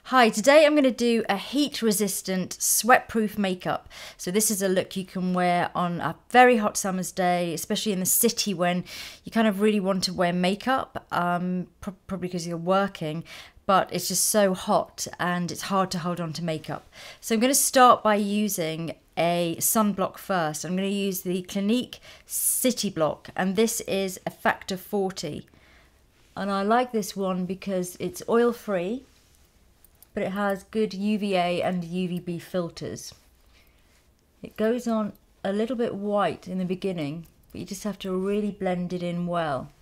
Hi, today I'm going to do a heat-resistant, sweat-proof makeup. So this is a look you can wear on a very hot summer's day, especially in the city when you kind of really want to wear makeup, probably because you're working, but it's just so hot and it's hard to hold on to makeup. So I'm going to start by using a sunblock first. I'm going to use the Clinique City Block, and this is a factor 40. And I like this one because it's oil-free, but it has good UVA and UVB filters. It goes on a little bit white in the beginning, but you just have to really blend it in well.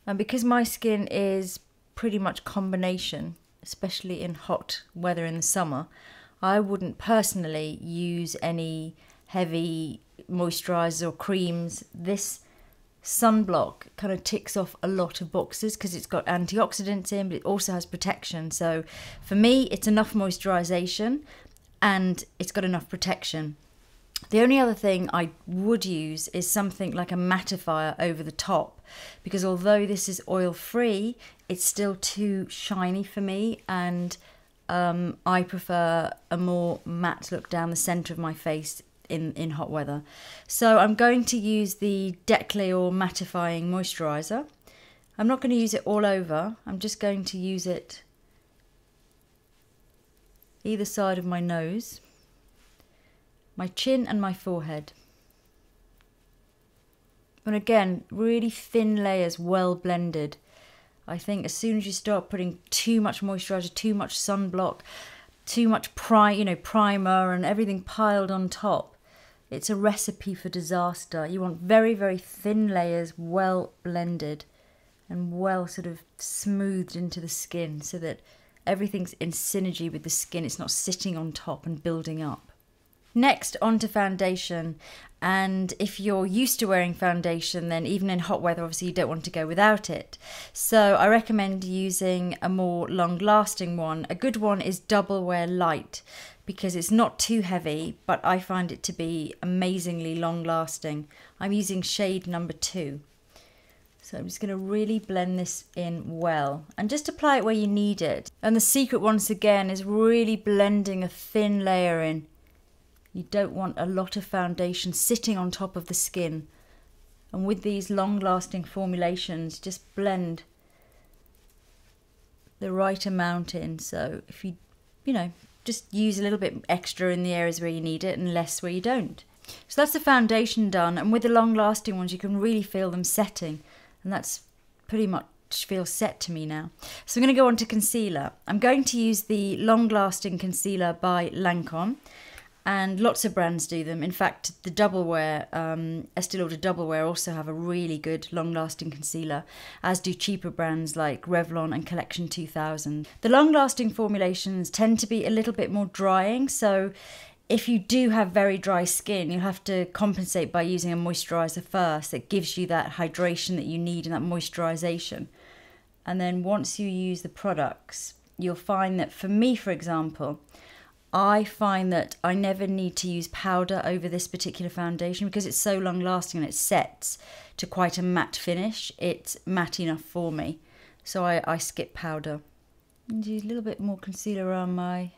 And because my skin is pretty much combination, especially in hot weather in the summer, I wouldn't personally use any heavy moisturizers or creams. This sunblock kind of ticks off a lot of boxes because it's got antioxidants in, but it also has protection. So for me, it's enough moisturization and it's got enough protection. The only other thing I would use is something like a mattifier over the top, because although this is oil free, it's still too shiny for me, and I prefer a more matte look down the center of my face in hot weather. So I'm going to use the Decléor mattifying moisturizer. I'm not going to use it all over. I'm just going to use it either side of my nose, my chin and my forehead. And again, really thin layers, well blended. I think as soon as you start putting too much moisturizer, too much sunblock, too much primer and everything piled on top, it's a recipe for disaster. You want very, very thin layers, well blended and well sort of smoothed into the skin so that everything's in synergy with the skin. It's not sitting on top and building up. Next, onto foundation. And if you're used to wearing foundation, then even in hot weather, obviously you don't want to go without it. So I recommend using a more long-lasting one. A good one is Double Wear Light, because it's not too heavy, but I find it to be amazingly long-lasting. I'm using shade number 2. So I'm just going to really blend this in well and just apply it where you need it. And the secret, once again, is really blending a thin layer in. You don't want a lot of foundation sitting on top of the skin. And with these long-lasting formulations, just blend the right amount in. So if you just use a little bit extra in the areas where you need it and less where you don't. So that's the foundation done. And with the long-lasting ones, you can really feel them setting. And that's pretty much feels set to me now. So I'm going to go on to concealer. I'm going to use the long-lasting concealer by Lancome. And lots of brands do them. In fact, the Double Wear, Estée Lauder Double Wear also have a really good long-lasting concealer, as do cheaper brands like Revlon and Collection 2000. The long-lasting formulations tend to be a little bit more drying, so if you do have very dry skin, you'll have to compensate by using a moisturizer first that gives you that hydration that you need and that moisturization. And then once you use the products, you'll find that, for me, for example, I find that I never need to use powder over this particular foundation because it's so long lasting and it sets to quite a matte finish. It's matte enough for me. So I skip powder. And use a little bit more concealer around my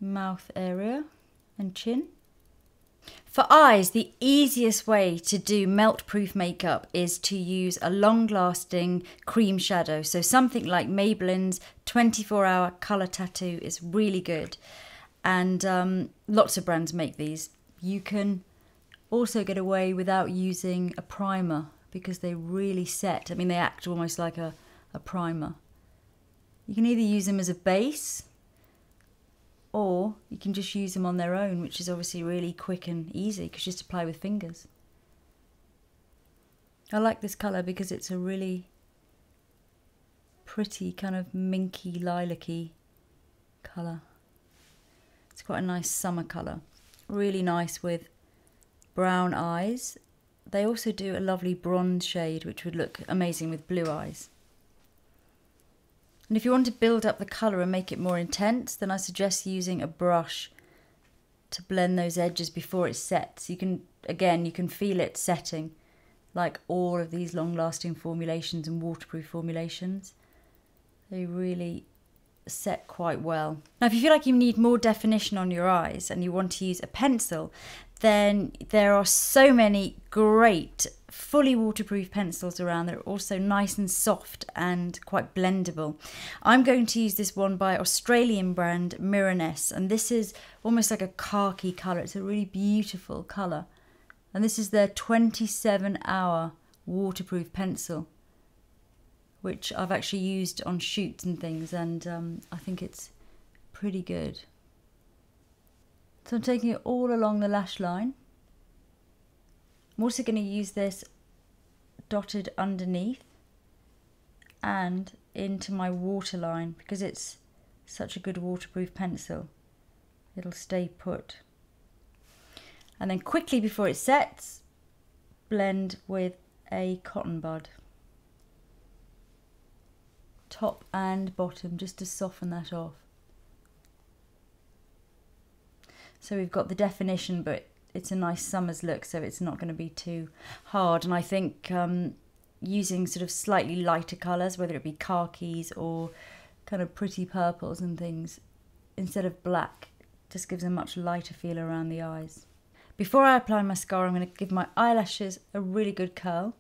mouth area and chin. For eyes, the easiest way to do melt-proof makeup is to use a long-lasting cream shadow. So something like Maybelline's 24-hour colour tattoo is really good. And lots of brands make these. You can also get away without using a primer because they really set. I mean, they act almost like a primer. You can either use them as a base, or you can just use them on their own, which is obviously really quick and easy because you just apply with fingers. I like this colour because it's a really pretty kind of minky, lilac-y colour. It's quite a nice summer colour. Really nice with brown eyes. They also do a lovely bronze shade which would look amazing with blue eyes. And if you want to build up the colour and make it more intense, then I suggest using a brush to blend those edges before it sets. You can feel it setting, like all of these long-lasting formulations and waterproof formulations. They really set quite well. Now, if you feel like you need more definition on your eyes and you want to use a pencil, then there are so many great fully waterproof pencils around that are also nice and soft and quite blendable. I'm going to use this one by Australian brand Miraness, and this is almost like a khaki colour. It's a really beautiful colour. And this is their 27-hour waterproof pencil, which I've actually used on shoots and things, and I think it's pretty good. So I'm taking it all along the lash line. I'm also going to use this dotted underneath and into my waterline because it's such a good waterproof pencil. It'll stay put. And then quickly before it sets, blend with a cotton bud. Top and bottom, just to soften that off. So we've got the definition, but it's a nice summer's look, so it's not going to be too hard. And I think using sort of slightly lighter colours, whether it be khakis or kind of pretty purples and things, instead of black, just gives a much lighter feel around the eyes. Before I apply mascara, I'm going to give my eyelashes a really good curl.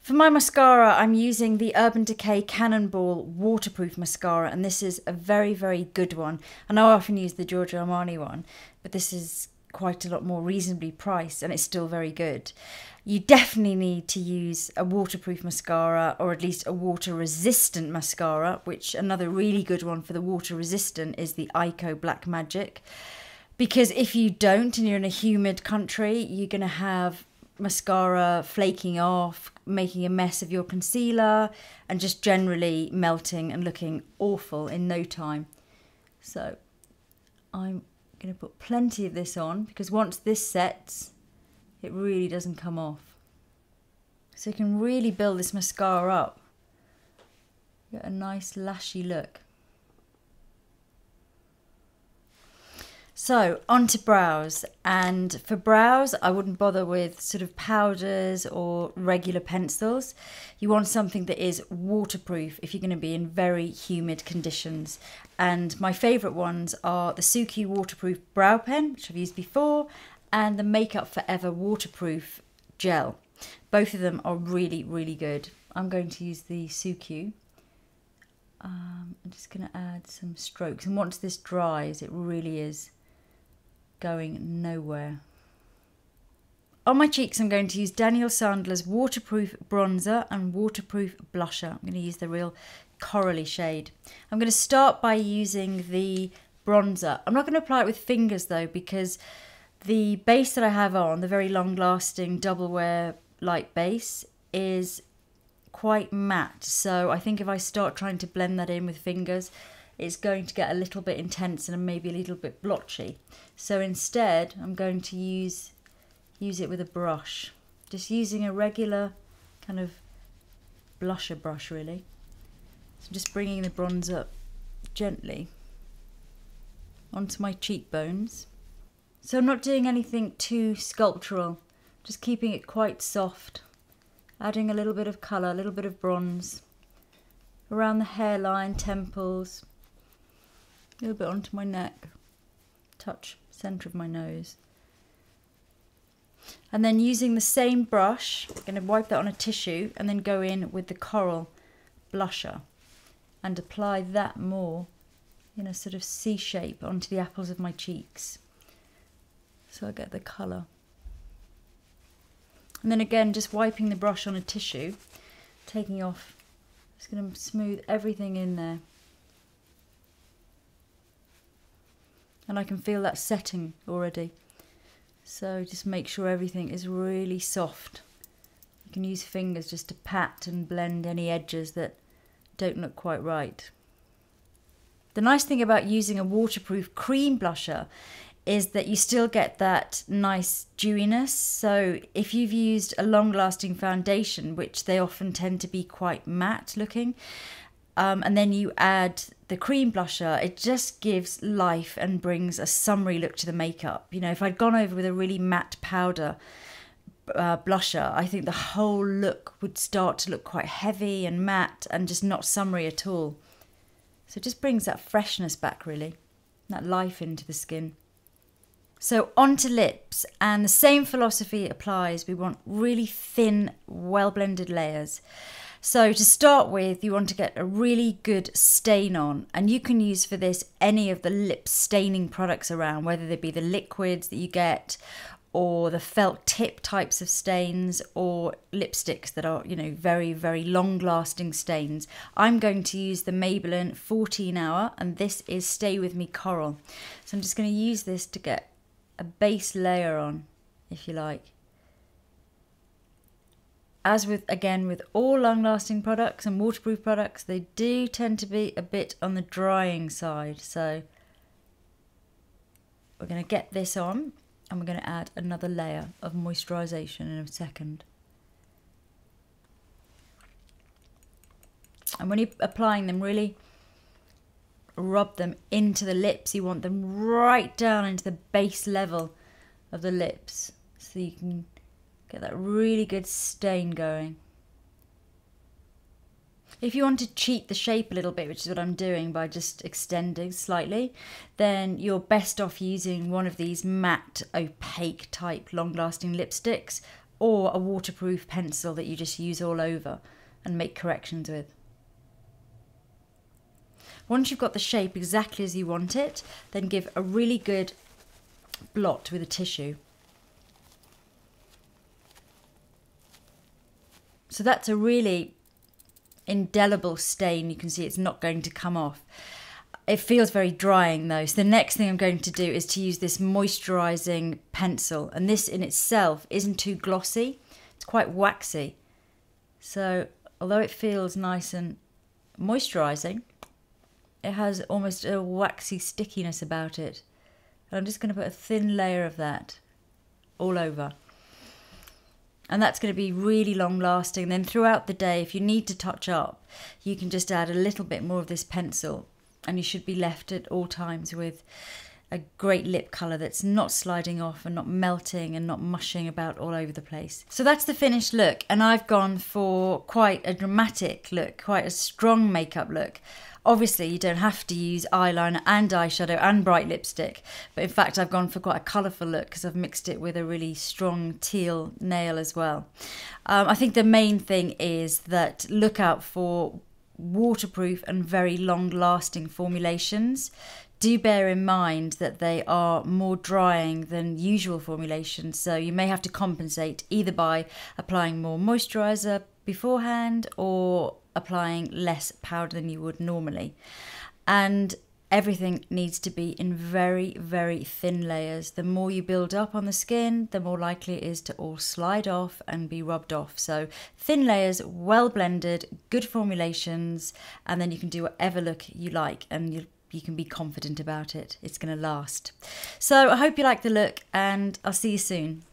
For my mascara, I'm using the Urban Decay Cannonball Waterproof Mascara, and this is a very, very good one. I know I often use the Giorgio Armani one, but this is quite a lot more reasonably priced, and it's still very good. You definitely need to use a waterproof mascara, or at least a water-resistant mascara, which another really good one for the water-resistant is the Ico Black Magic. Because if you don't, and you're in a humid country, you're going to have mascara flaking off, making a mess of your concealer, and just generally melting and looking awful in no time. So I'm going to put plenty of this on because once this sets, it really doesn't come off. So you can really build this mascara up. Get a nice lashy look. So onto brows, and for brows I wouldn't bother with sort of powders or regular pencils. You want something that is waterproof if you're going to be in very humid conditions, and my favourite ones are the Suki Waterproof Brow Pen, which I've used before, and the MàkeUp Forever Waterproof Gel. Both of them are really, really good. I'm going to use the Suki. I'm just going to add some strokes, and once this dries, it really is going nowhere. On my cheeks, I'm going to use Daniel Sandler's Waterproof Bronzer and Waterproof Blusher. I'm going to use the real corally shade. I'm going to start by using the bronzer. I'm not going to apply it with fingers though, because the base that I have on, the very long-lasting double wear light base, is quite matte. So I think if I start trying to blend that in with fingers, it's going to get a little bit intense and maybe a little bit blotchy. So instead, I'm going to use it with a brush. Just using a regular kind of blusher brush, really. So just bringing the bronzer gently onto my cheekbones. So I'm not doing anything too sculptural, just keeping it quite soft. Adding a little bit of colour, a little bit of bronze around the hairline, temples, a little bit onto my neck, touch centre of my nose. And then using the same brush, I'm going to wipe that on a tissue and then go in with the coral blusher and apply that more in a sort of C shape onto the apples of my cheeks, so I get the colour. And then again, just wiping the brush on a tissue, taking off, just going to smooth everything in there. And I can feel that setting already. So just make sure everything is really soft. You can use fingers just to pat and blend any edges that don't look quite right. The nice thing about using a waterproof cream blusher is that you still get that nice dewiness. So if you've used a long-lasting foundation, which they often tend to be quite matte looking, and then you add the cream blusher, it just gives life and brings a summery look to the makeup. You know, if I'd gone over with a really matte powder, blusher, I think the whole look would start to look quite heavy and matte and just not summery at all. So it just brings that freshness back, really, that life into the skin. So onto lips, and the same philosophy applies. We want really thin, well-blended layers. So to start with, you want to get a really good stain on, and you can use for this any of the lip staining products around, whether they be the liquids that you get or the felt tip types of stains or lipsticks that are, you know, very, very long lasting stains. I'm going to use the Maybelline 14 Hour, and this is Stay With Me Coral. So I'm just going to use this to get a base layer on, if you like. As with, again, with all long-lasting products and waterproof products, they do tend to be a bit on the drying side. So we're going to get this on, and we're going to add another layer of moisturisation in a second. And when you're applying them, really rub them into the lips. You want them right down into the base level of the lips, so you can get that really good stain going. If you want to cheat the shape a little bit, which is what I'm doing by just extending slightly, then you're best off using one of these matte opaque type long-lasting lipsticks or a waterproof pencil that you just use all over and make corrections with. Once you've got the shape exactly as you want it, then give a really good blot with a tissue. So that's a really indelible stain. You can see it's not going to come off. It feels very drying though. So the next thing I'm going to do is to use this moisturising pencil. And this in itself isn't too glossy. It's quite waxy. So although it feels nice and moisturising, it has almost a waxy stickiness about it. And I'm just going to put a thin layer of that all over. And that's going to be really long lasting. Then throughout the day, if you need to touch up, you can just add a little bit more of this pencil, and you should be left at all times with a great lip colour that's not sliding off and not melting and not mushing about all over the place. So that's the finished look, and I've gone for quite a dramatic look, quite a strong makeup look. Obviously, you don't have to use eyeliner and eyeshadow and bright lipstick, but in fact, I've gone for quite a colourful look because I've mixed it with a really strong teal nail as well. I think the main thing is that look out for waterproof and very long-lasting formulations. Do bear in mind that they are more drying than usual formulations, so you may have to compensate either by applying more moisturiser beforehand or applying less powder than you would normally. And everything needs to be in very, very thin layers. The more you build up on the skin, the more likely it is to all slide off and be rubbed off. So thin layers, well blended, good formulations, and then you can do whatever look you like, and you can be confident about it. It's going to last. So I hope you like the look, and I'll see you soon.